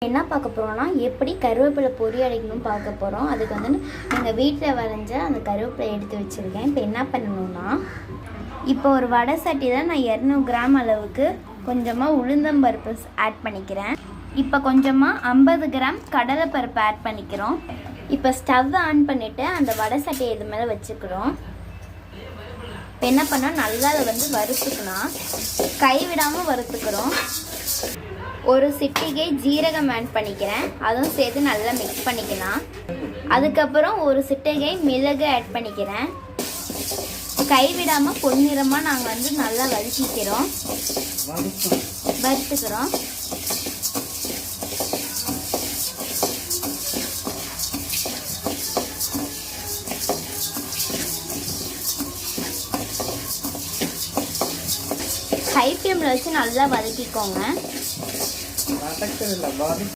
என்ன பார்க்க போகிறோம்னா எப்படி கருவேப்பிலை பொரி அடைக்கணும் பார்க்க போகிறோம். அதுக்கு வந்து எங்கள் வீட்டில் வரைஞ்ச அந்த கருவேப்பிலை எடுத்து வச்சுருக்கேன். இப்போ என்ன பண்ணணும்னா, இப்போ ஒரு வடை சட்டியில் நான் 200 கிராம் அளவுக்கு கொஞ்சமாக உளுந்தம்பருப்பு ஆட் பண்ணிக்கிறேன். இப்போ கொஞ்சமாக 50 கிராம் கடலைப்பருப்பு ஆட் பண்ணிக்கிறோம். இப்போ ஸ்டவ் ஆன் பண்ணிவிட்டு அந்த வடை சட்டியை இது மேலே வச்சுக்கிறோம். இப்போ என்ன பண்ணால் நல்லா அதை வந்து வறுத்துக்கணும், கைவிடாமல் வறுத்துக்கிறோம். ஒரு சிட்டிகை ஜீரகம் ஆட் பண்ணிக்கிறேன், அதுவும் சேர்த்து நல்லா மிக்ஸ் பண்ணிக்கலாம். அதுக்கப்புறம் ஒரு சிட்டிகை மிளகு ஆட் பண்ணிக்கிறேன். கைவிடாமல் பொன்னிறமாக நாங்கள் வந்து நல்லா வறுத்துக்கிறோம். ஹை ஃப்ளேமில் வச்சு நல்லா வதக்கிக்கோங்க.